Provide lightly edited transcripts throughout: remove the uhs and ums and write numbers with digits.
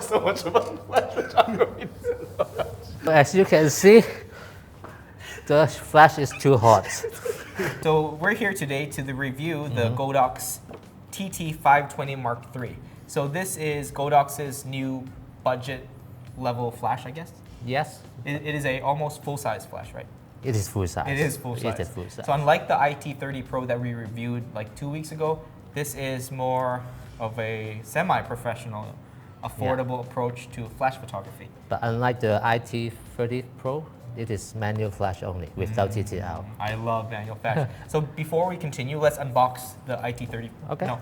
so much about flash photography. As you can see, the flash is too hot. So we're here today to review the Godox TT520III. So this is Godox's new budget level flash, I guess? Yes, It is a almost full-size flash, right? it is full size. It is full size. It is full size. So unlike the IT30 Pro that we reviewed like 2 weeks ago, this is more of a semi-professional, affordable approach to flash photography. But unlike the IT30 Pro, it is manual flash only without TTL. I love manual flash. So before we continue, let's unbox the IT30. Okay. No,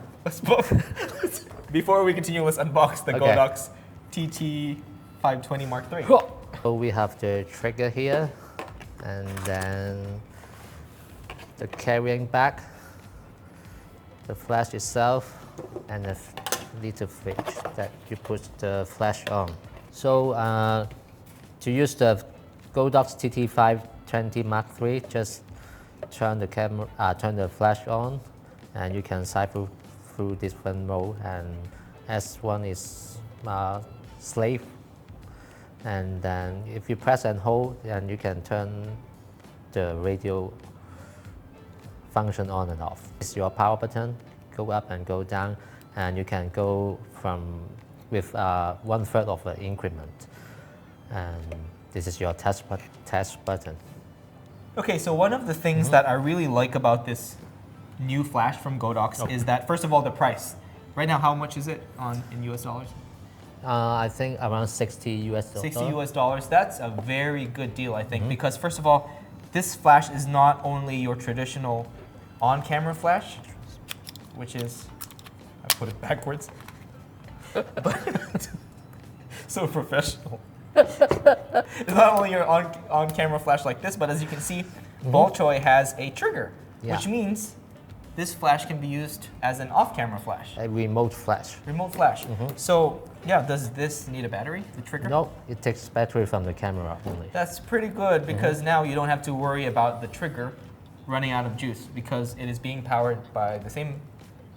before we continue, let's unbox the Okay. Godox TT520III. So we have the trigger here, and then the carrying back, the flash itself, and the little switch that you put the flash on. So to use the Godox TT520III, just turn the camera, turn the flash on, and you can cycle through different mode. And S1 is slave, and then if you press and hold, then you can turn the radio function on and off. It's your power button, go up and go down, and you can go from with 1/3 of an increment. And this is your test button. Okay, so one of the things that I really like about this new flash from Godox is that, first of all, the price. Right now, how much is it in US dollars? I think around 60 US dollars. 60 US dollars. That's a very good deal, I think, because first of all, this flash is not only your traditional on-camera flash, which is, I put it backwards, but so professional. It's not only your on-camera flash like this, but as you can see, Ballchoy has a trigger, which means this flash can be used as an off-camera flash. A remote flash. Remote flash. So, yeah, does this need a battery, the trigger? No, it takes battery from the camera only. That's pretty good because now you don't have to worry about the trigger running out of juice because it is being powered by the same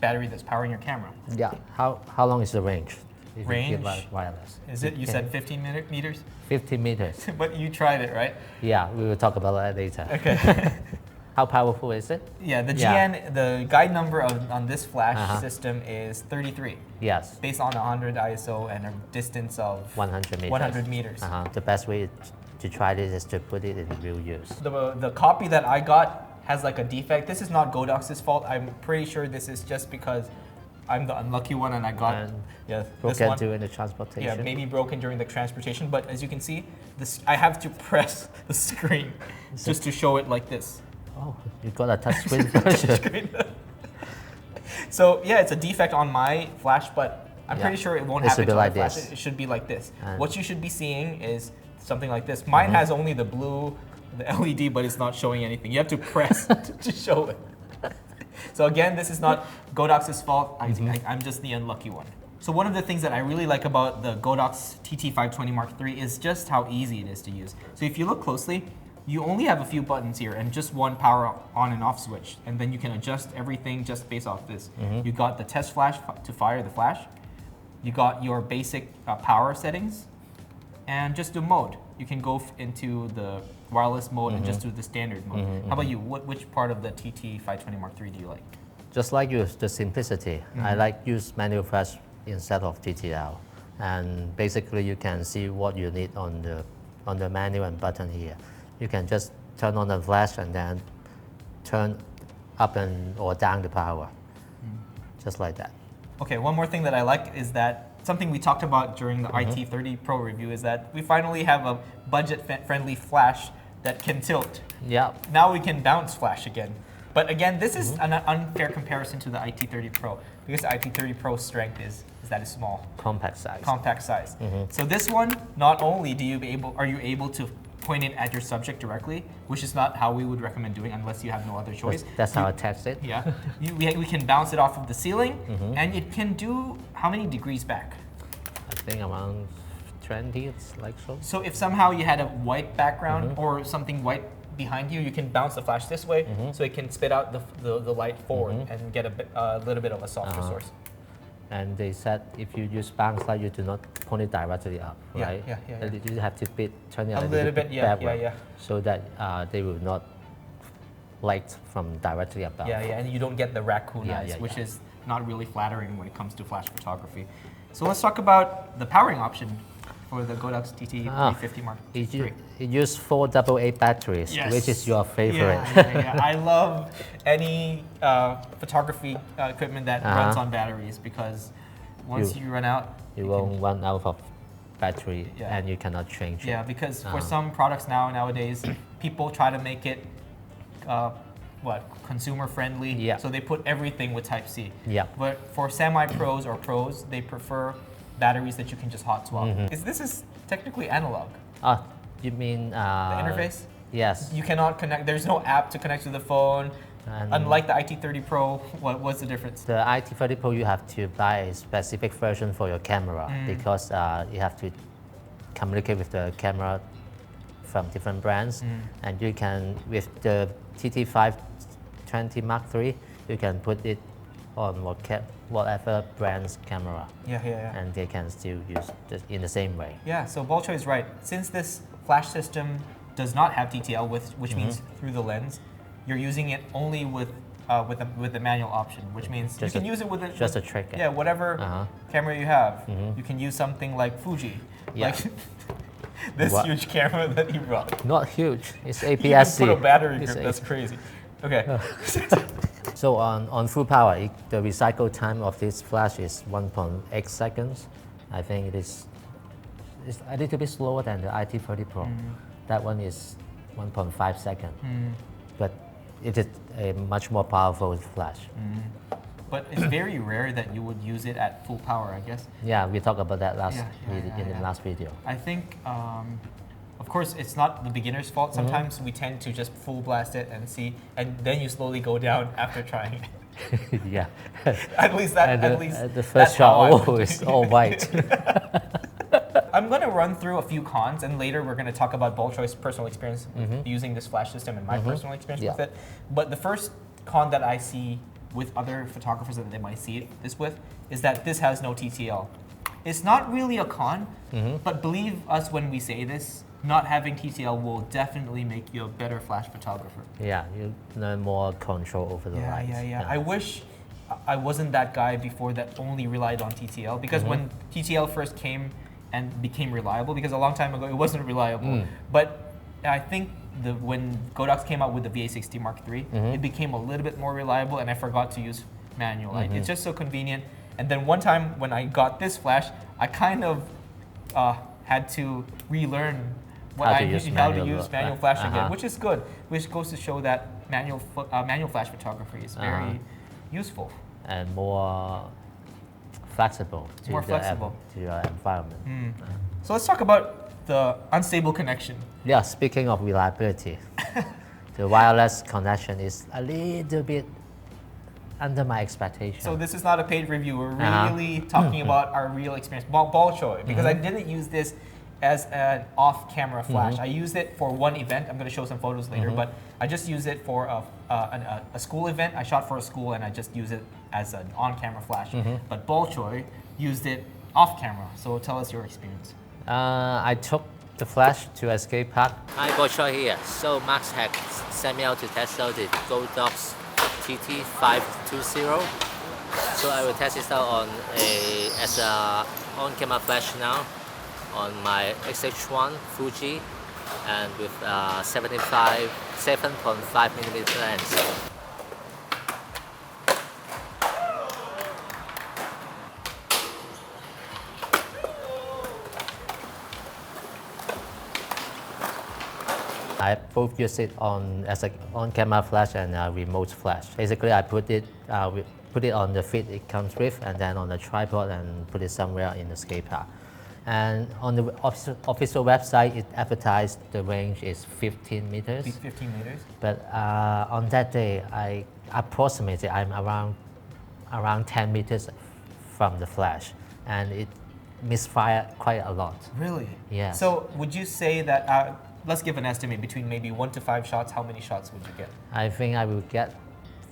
battery that's powering your camera. Yeah. How long is the range? If you Range? keep wireless. Is it, you said 15 meters? 50 meters. But you tried it, right? Yeah, we will talk about that later. Okay. How powerful is it? Yeah, the Yeah. GN, the guide number on this flash system is 33, Yes, based on 100 ISO and a distance of 100 meters. 100 meters. The best way to try this is to put it in real use. The copy that I got has like a defect. This is not Godox's fault. I'm pretty sure this is just because I'm the unlucky one and I got this Broken one. during the transportation. Yeah, maybe broken during the transportation. But as you can see, this I have to press the screen just to show it like this. Oh, you got a touchscreen version. So yeah, it's a defect on my flash, but I'm pretty sure it won't happen to my flash. It should be like this. What you should be seeing is something like this. Mine has only the blue, the LED, but it's not showing anything. You have to press to show it. So again, this is not Godox's fault. I'm just the unlucky one. So one of the things that I really like about the Godox TT520III is just how easy it is to use. So if you look closely, you only have a few buttons here and just one power on and off switch. And then you can adjust everything just based off this. You got the test flash to fire the flash. You got your basic power settings and just the mode. You can go into the wireless mode and just do the standard mode. How about you? Which part of the TT520III do you like? Just like you, the simplicity. I like use manual flash instead of TTL. And basically you can see what you need on the menu and button here. You can just turn on the flash and then turn up or down the power, just like that. Okay, one more thing that I like is that something we talked about during the IT30 Pro review is that we finally have a budget-friendly flash that can tilt. Yeah. Now we can bounce flash again. But again, this is an unfair comparison to the IT30 Pro because the IT30 Pro's strength is that it's small. Compact size. Compact size. So this one, not only are you able to point it at your subject directly, which is not how we would recommend doing unless you have no other choice. That's how I test it. Yeah. We can bounce it off of the ceiling, and it can do how many degrees back? I think around 20, it's like so. So if somehow you had a white background or something white behind you, you can bounce the flash this way, so it can spit out the light forward and get a little bit of a softer source. And they said if you use Ballchoy, you do not point it directly up, right? Yeah. You have to turn it A little bit, yeah. So that they will not light from directly above. Yeah, and you don't get the raccoon eyes, which is not really flattering when it comes to flash photography. So let's talk about the powering option for the Godox TT520 Mark III. It uses 4 AA batteries, which is your favorite. Yeah. I love any photography equipment that runs on batteries because once you run out, you won't run out of battery and you cannot change it. Yeah, because for some products nowadays, people try to make it consumer friendly. So they put everything with Type-C. But for semi-pros or pros, they prefer batteries that you can just hot swap. This is technically analog. You mean the interface? Yes. You cannot connect. There's no app to connect to the phone. Unlike the IT30 Pro, what's the difference? The IT30 Pro, you have to buy a specific version for your camera because you have to communicate with the camera from different brands. And you can, with the TT520 Mark III, you can put it on whatever brand's camera. And they can still use it in the same way. Yeah, so Ballchoy is right. Since this flash system does not have TTL, which means through the lens, you're using it only with the manual option, which means you can use it with a trick. Yeah, whatever camera you have. You can use something like Fuji, like this huge camera that you brought. Not huge. It's APS-C. You can put a battery grip. That's crazy. Okay. So on full power, the recycle time of this flash is 1.8 seconds. I think it's a little bit slower than the IT30 Pro. That one is 1.5 seconds. But it is a much more powerful flash. But it's very rare that you would use it at full power, I guess. Yeah, we talked about that in the last video. I think, of course, it's not the beginner's fault. Sometimes we tend to just full blast it and see, and then you slowly go down after trying it. Yeah. At least the first shot is all white. I'm going to run through a few cons, and later we're going to talk about Ballchoy's personal experience with using this flash system and my personal experience with it. But the first con that I see with other photographers that they might see this with is that this has no TTL. It's not really a con, but believe us when we say this, not having TTL will definitely make you a better flash photographer. Yeah, you learn more control over the light. Yeah. I wish I wasn't that guy before that only relied on TTL, because when TTL first came and became reliable, because a long time ago it wasn't reliable, but I think when Godox came out with the VA60 Mark III, it became a little bit more reliable, and I forgot to use manual. It's just so convenient. And then one time when I got this flash, I kind of had to relearn how to use manual flash again, which is good, which goes to show that manual flash photography is very useful. And more flexible to your environment. So let's talk about the unstable connection. Yeah, speaking of reliability, the wireless connection is a little bit under my expectation. So this is not a paid review. We're really talking about our real experience. Ballchoy, because I didn't use this as an off-camera flash. I used it for one event. I'm going to show some photos later, but I just used it for a school event. I shot for a school, and I just used it as an on-camera flash. But Ballchoy used it off-camera. So tell us your experience. I took the flash to a skate park. Hi, Ballchoy here. So Max had sent me out to test out the Godox TT520. So I will test this out as a on-camera flash now on my XH1 Fuji, and with 7.5mm lens. I both use it as an on-camera flash and a remote flash. Basically, I put it on the feed it comes with, and then on the tripod, and put it somewhere in the skate park. And on the official website, it advertised the range is 15 meters. 15 meters. But on that day, I'm around 10 meters from the flash, and it misfired quite a lot. Really? Yeah. So would you say that? Let's give an estimate between maybe 1 to 5 shots. How many shots would you get? I think I will get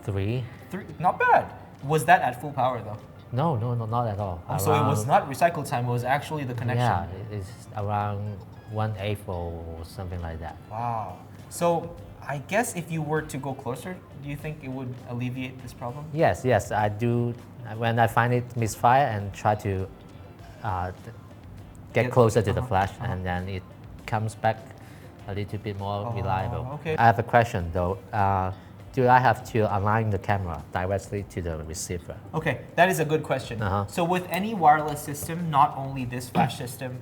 3. 3, not bad. Was that at full power though? No, not at all. Oh, so it was not recycle time, it was actually the connection. Yeah, it's around 1/8 or something like that. Wow. So I guess if you were to go closer, do you think it would alleviate this problem? Yes, I do. When I find it misfire and try to get closer to the flash, and then it comes back a little bit more reliable. Okay. I have a question though. Do I have to align the camera directly to the receiver? Okay, that is a good question. So with any wireless system, not only this flash system,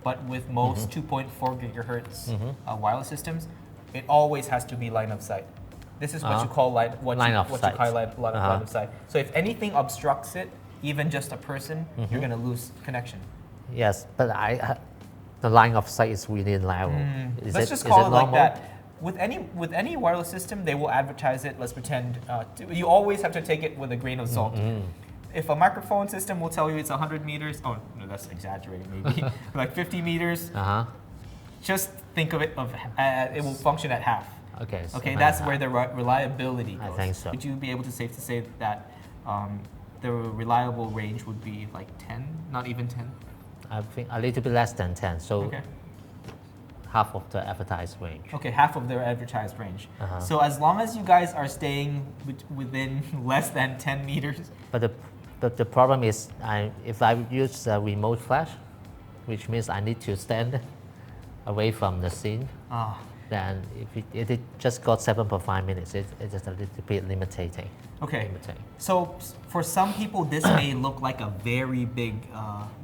but with most 2.4 gigahertz wireless systems, it always has to be line of sight. This is what you call line of sight. So if anything obstructs it, even just a person, you're going to lose connection. Yes, but the line of sight is really narrow. Let's just call it like that. With any wireless system, they will advertise it. Let's pretend you always have to take it with a grain of salt. If a microphone system will tell you it's 100 meters, oh no, that's exaggerating maybe, like 50 meters. Just think of it it will function at half. Okay. So okay, that's where the reliability goes. I think so. Would you be able to safe to say that the reliable range would be like 10, not even 10? I think a little bit less than 10. So. Okay. Half of the advertised range. Okay, half of their advertised range. So as long as you guys are staying within less than 10 meters. But the problem is, if I use a remote flash, which means I need to stand away from the scene, then if it just got 7.5 minutes, it's just a little bit limiting. Okay. So for some people, this may look like a very big,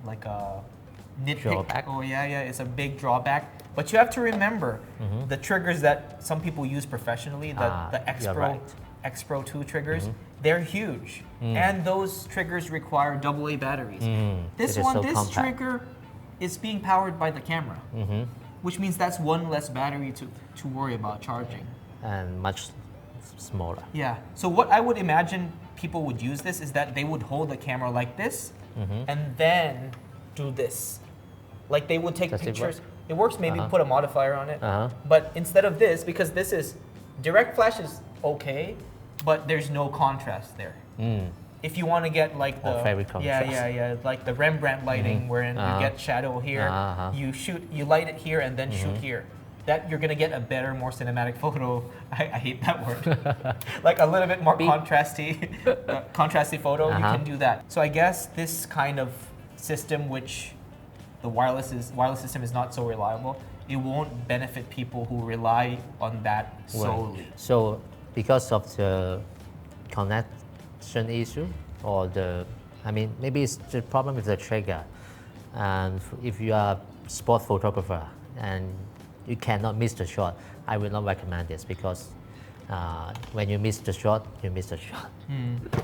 like a nitpick. Drawback. Oh yeah, it's a big drawback. But you have to remember the triggers that some people use professionally, the X Pro 2 triggers, they're huge. And those triggers require AA batteries. This trigger is being powered by the camera, which means that's one less battery to worry about charging. And much smaller. Yeah. So what I would imagine people would use this is that they would hold the camera like this and then do this. Like they would take pictures. It works, maybe put a modifier on it. But instead of this, because this is, direct flash is okay, but there's no contrast there. If you want to get like the, like the Rembrandt lighting wherein you get shadow here, you light it here and then shoot here. That you're gonna get a better, more cinematic photo. I hate that word. Like a little bit more contrasty photo, you can do that. So I guess this kind of system, which the wireless system is not so reliable, it won't benefit people who rely on that solely. Right. So because of the connection issue, or maybe it's the problem with the trigger. And if you are a sport photographer and you cannot miss the shot, I will not recommend this, because when you miss the shot, you miss the shot.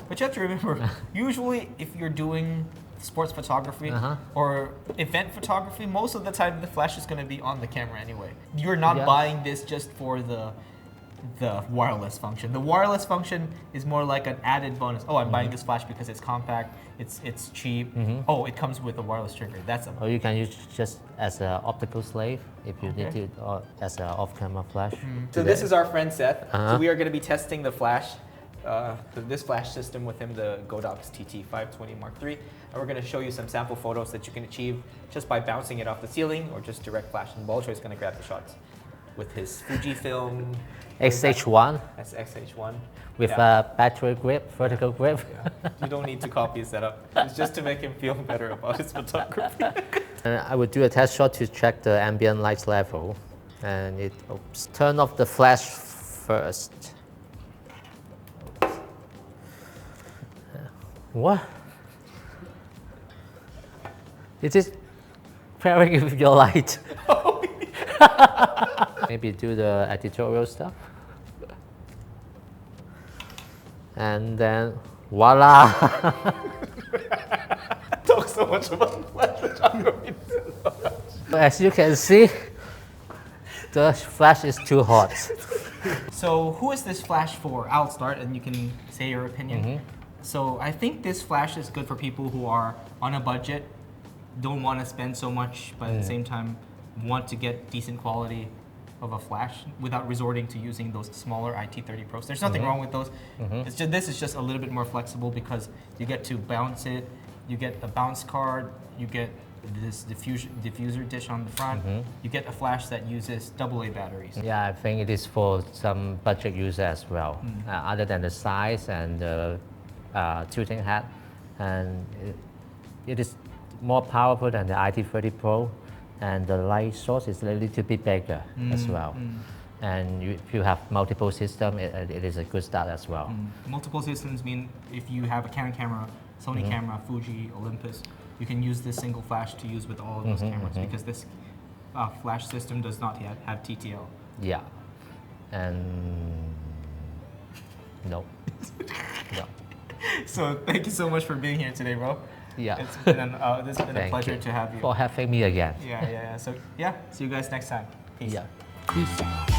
But you have to remember, usually if you're doing sports photography or event photography, most of the time the flash is going to be on the camera anyway. You're not buying this just for the wireless function. The wireless function is more like an added bonus. Oh, I'm buying this flash because it's compact, it's cheap. Oh, it comes with a wireless trigger. Or you can use just as an optical slave if you need to, or as an off-camera flash. So this is our friend Seth. So we are going to be testing the flash, this flash system with him, the Godox TT520III. And we're going to show you some sample photos that you can achieve just by bouncing it off the ceiling or just direct flash. And Ballchoy is going to grab the shots with his Fujifilm XH1. That's XH1. With a battery grip, vertical grip. You don't need to copy his setup. It's just to make him feel better about his photography. And I would do a test shot to check the ambient light level. And turn off the flash first. What? It is pairing with your light. Maybe do the editorial stuff. And then, voila! Talk so much about flash photography. As you can see, the flash is too hot. So who is this flash for? I'll start and you can say your opinion. So I think this flash is good for people who are on a budget, don't want to spend so much, but at the same time want to get decent quality of a flash without resorting to using those smaller IT30 Pros. There's nothing wrong with those. It's just, this is just a little bit more flexible because you get to bounce it, you get a bounce card, you get this diffuser dish on the front, you get a flash that uses AA batteries. Yeah, I think it is for some budget user as well, other than the size and the tilting head. And it is more powerful than the IT30 Pro, and the light source is a little bit bigger as well. And if you have multiple systems, it is a good start as well. Multiple systems mean if you have a Canon camera, Sony camera, Fuji, Olympus, you can use this single flash to use with all of those cameras because this flash system does not yet have TTL. Yeah, and no. No. So thank you so much for being here today, bro. Yeah. It's been this has been a pleasure to have you. For having me again. Yeah. So yeah, see you guys next time. Peace. Yeah. Peace.